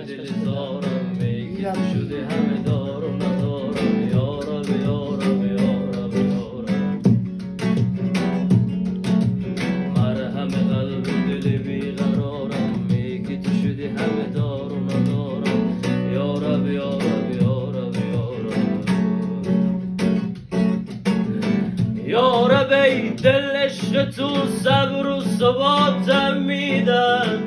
دل زارم میگی شده همه دار و ندارم یارب یارب یارب یارب مرهم قلب و دل بیقرارم میگی تو شدی همه دار و ندارم یارب یارب یارب یارب یارب ای دل عشق تو صبر و ثباتم میدن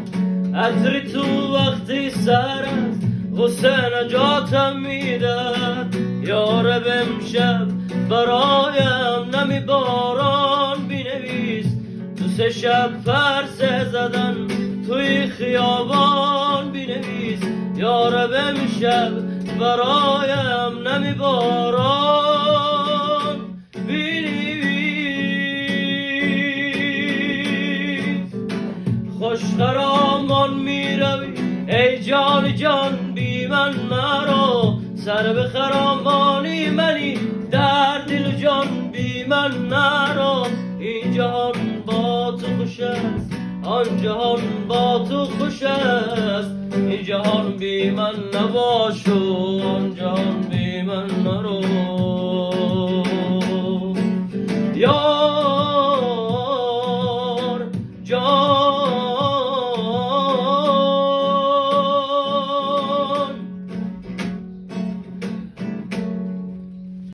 عطری تو وقتی سر است غصه نجاتم میدن یارب امشب برایم نمی باران بینویس تو سه شب فرسه زدن توی خیابان بینویس یارب امشب برایم نمی باران بینویس خوش خرامان میروی ای جان جان بی من نرو سر به خرامانی منی در دل و جان بی من نرو این جهان با تو خوش است آن جهان با تو خوش است این جهان بی من نباش و آن جهان بی من نرو یار جان